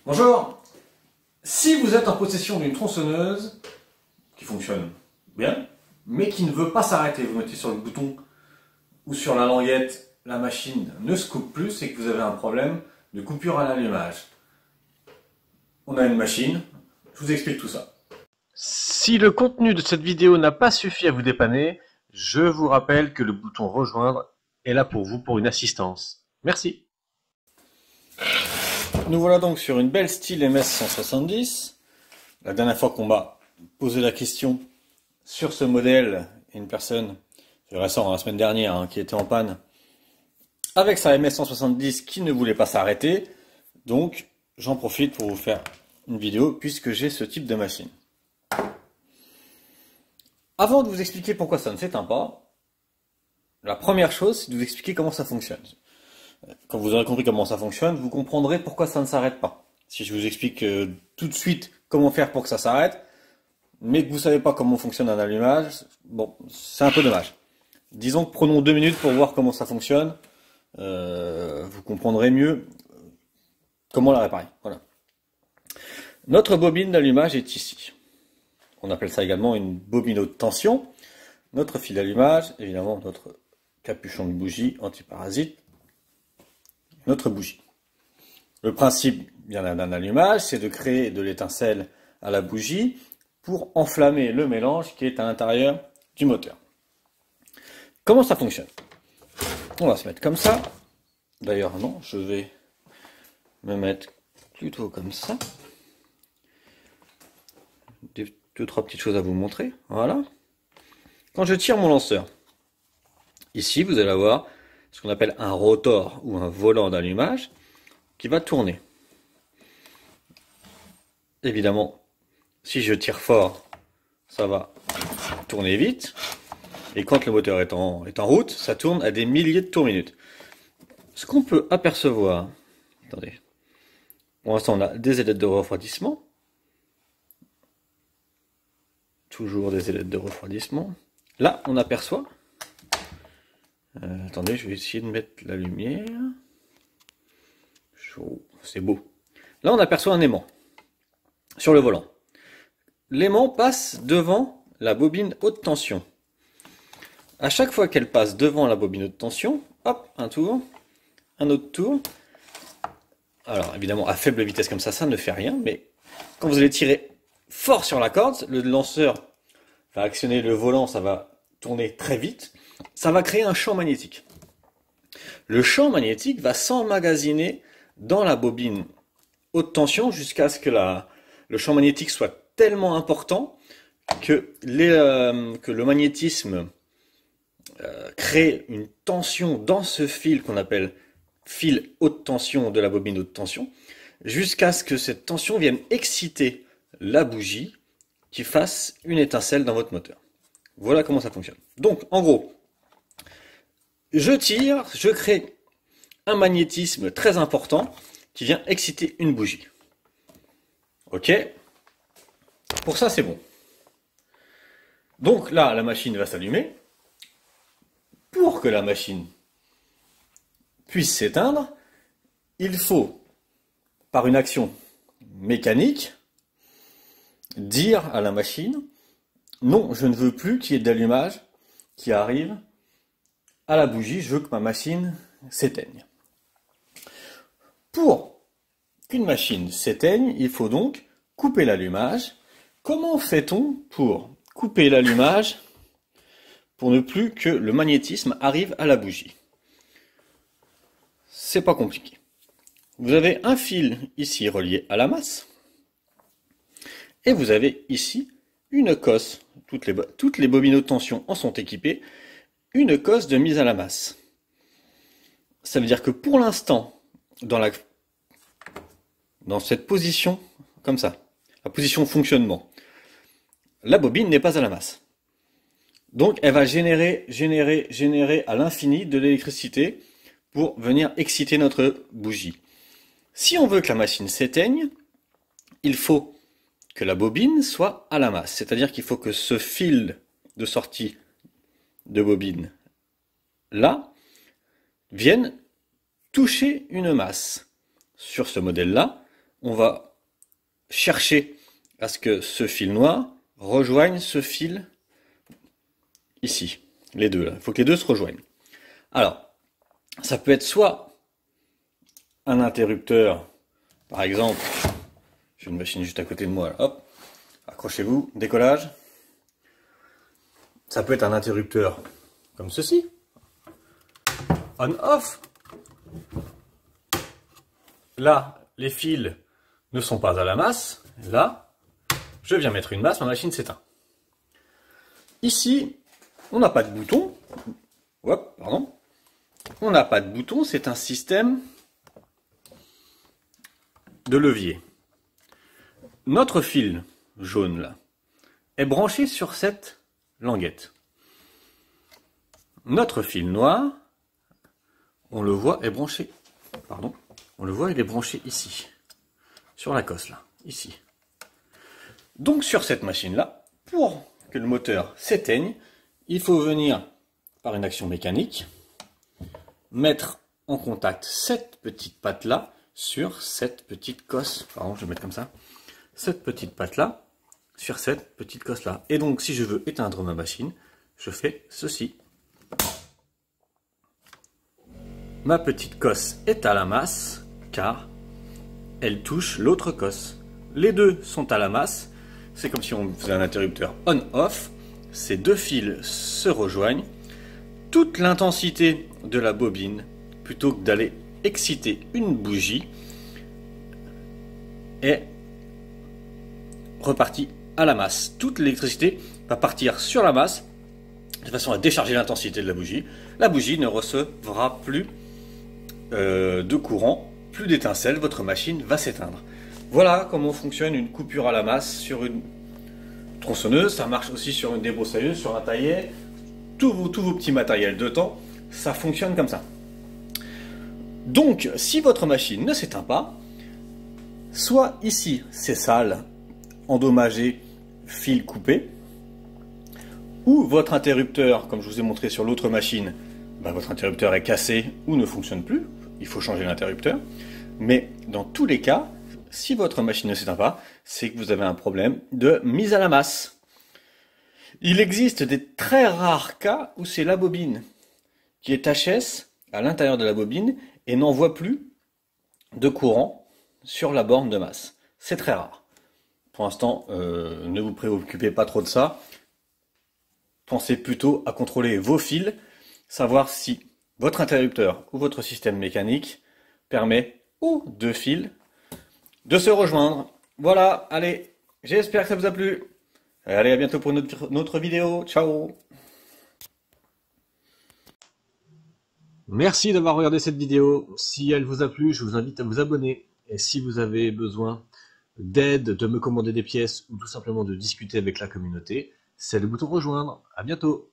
Bonjour. Si vous êtes en possession d'une tronçonneuse qui fonctionne bien, mais qui ne veut pas s'arrêter, vous mettez sur le bouton ou sur la languette, la machine ne se coupe plus et que vous avez un problème de coupure à l'allumage. On a une machine, je vous explique tout ça. Si le contenu de cette vidéo n'a pas suffi à vous dépanner, je vous rappelle que le bouton rejoindre est là pour vous pour une assistance. Merci. Nous voilà donc sur une belle style MS170. La dernière fois qu'on m'a posé la question sur ce modèle, une personne, c'est récent, la semaine dernière, qui était en panne avec sa MS170 qui ne voulait pas s'arrêter. Donc j'en profite pour vous faire une vidéo puisque j'ai ce type de machine. Avant de vous expliquer pourquoi ça ne s'éteint pas, la première chose, c'est de vous expliquer comment ça fonctionne. Quand vous aurez compris comment ça fonctionne, vous comprendrez pourquoi ça ne s'arrête pas. Si je vous explique tout de suite comment faire pour que ça s'arrête, mais que vous ne savez pas comment fonctionne un allumage, bon, c'est un peu dommage. Disons que prenons 2 minutes pour voir comment ça fonctionne. Vous comprendrez mieux comment la réparer. Voilà. Notre bobine d'allumage est ici. On appelle ça également une bobine haute tension. Notre fil d'allumage, évidemment notre capuchon de bougie antiparasite, notre bougie. Le principe bien d'un allumage, c'est de créer de l'étincelle à la bougie pour enflammer le mélange qui est à l'intérieur du moteur. Comment ça fonctionne? On va se mettre comme ça. D'ailleurs non, je vais me mettre plutôt comme ça. Deux, trois petites choses à vous montrer. Voilà. Quand je tire mon lanceur, ici vous allez avoir ce qu'on appelle un rotor ou un volant d'allumage qui va tourner. Évidemment, si je tire fort, ça va tourner vite. Et quand le moteur est en route, ça tourne à des milliers de tours minutes. Ce qu'on peut apercevoir, attendez, pour l'instant on a des ailettes de refroidissement. Toujours des ailettes de refroidissement. Là, on aperçoit. Attendez, je vais essayer de mettre la lumière. C'est beau. Là, on aperçoit un aimant sur le volant. L'aimant passe devant la bobine haute tension. À chaque fois qu'elle passe devant la bobine haute tension, hop, un tour, un autre tour. Alors, évidemment, à faible vitesse comme ça ne fait rien, mais quand vous allez tirer fort sur la corde, le lanceur va actionner le volant, ça va tourner très vite, ça va créer un champ magnétique. Le champ magnétique va s'emmagasiner dans la bobine haute tension jusqu'à ce que le champ magnétique soit tellement important que le magnétisme crée une tension dans ce fil qu'on appelle fil haute tension de la bobine haute tension, jusqu'à ce que cette tension vienne exciter la bougie qui fasse une étincelle dans votre moteur. Voilà comment ça fonctionne. Donc, en gros, je tire, je crée un magnétisme très important qui vient exciter une bougie. Ok? Pour ça, c'est bon. Donc là, la machine va s'allumer. Pour que la machine puisse s'éteindre, il faut, par une action mécanique, dire à la machine « Non, je ne veux plus qu'il y ait d'allumage qui arrive à la bougie, je veux que ma machine s'éteigne. » Pour qu'une machine s'éteigne, il faut donc couper l'allumage. Comment fait-on pour couper l'allumage pour ne plus que le magnétisme arrive à la bougie? C'est pas compliqué. Vous avez un fil ici relié à la masse. Et vous avez ici une cosse, toutes les bobines haute tension en sont équipées, une cosse de mise à la masse. Ça veut dire que pour l'instant, dans cette position, comme ça, la position fonctionnement, la bobine n'est pas à la masse. Donc elle va générer à l'infini de l'électricité pour venir exciter notre bougie. Si on veut que la machine s'éteigne, il faut que la bobine soit à la masse. C'est-à-dire qu'il faut que ce fil de sortie de bobine, là, vienne toucher une masse. Sur ce modèle-là, on va chercher à ce que ce fil noir rejoigne ce fil ici. Les deux là. Il faut que les deux se rejoignent. Alors, ça peut être soit un interrupteur, par exemple, j'ai une machine juste à côté de moi, là. Hop, accrochez-vous, décollage. Ça peut être un interrupteur comme ceci, on-off. Là, les fils ne sont pas à la masse. Là, je viens mettre une masse, ma machine s'éteint. Ici, on n'a pas de bouton. Hop, pardon. On n'a pas de bouton, c'est un système de levier. Notre fil jaune là est branché sur cette languette. Notre fil noir, on le voit, est branché. Pardon, on le voit, il est branché ici, sur la cosse là, ici. Donc sur cette machine là, pour que le moteur s'éteigne, il faut venir par une action mécanique mettre en contact cette petite patte là sur cette petite cosse. Pardon, je vais mettre comme ça. Cette petite patte là sur cette petite cosse là. Et donc si je veux éteindre ma machine, je fais ceci. Ma petite cosse est à la masse car elle touche l'autre cosse. Les deux sont à la masse. C'est comme si on faisait un interrupteur on-off. Ces deux fils se rejoignent. Toute l'intensité de la bobine, plutôt que d'aller exciter une bougie, est repartie à la masse. Toute l'électricité va partir sur la masse de façon à décharger l'intensité de la bougie. La bougie ne recevra plus de courant, plus d'étincelles, votre machine va s'éteindre. Voilà comment fonctionne une coupure à la masse sur une tronçonneuse. Ça marche aussi sur une débroussailleuse, sur un taillet, tous vos petits matériels de temps, ça fonctionne comme ça. Donc, si votre machine ne s'éteint pas, soit ici, c'est sale, endommagé, fil coupé, ou votre interrupteur, comme je vous ai montré sur l'autre machine, votre interrupteur est cassé ou ne fonctionne plus, il faut changer l'interrupteur. Mais dans tous les cas, si votre machine ne s'éteint pas, c'est que vous avez un problème de mise à la masse. Il existe des très rares cas où c'est la bobine qui est HS à l'intérieur de la bobine et n'envoie plus de courant sur la borne de masse. C'est très rare. Pour l'instant, ne vous préoccupez pas trop de ça. Pensez plutôt à contrôler vos fils, savoir si votre interrupteur ou votre système mécanique permet aux deux fils de se rejoindre. Voilà, allez, j'espère que ça vous a plu. Allez, à bientôt pour une autre vidéo. Ciao. Merci d'avoir regardé cette vidéo. Si elle vous a plu, je vous invite à vous abonner. Et si vous avez besoin d'aide, de me commander des pièces ou tout simplement de discuter avec la communauté, c'est le bouton rejoindre. À bientôt.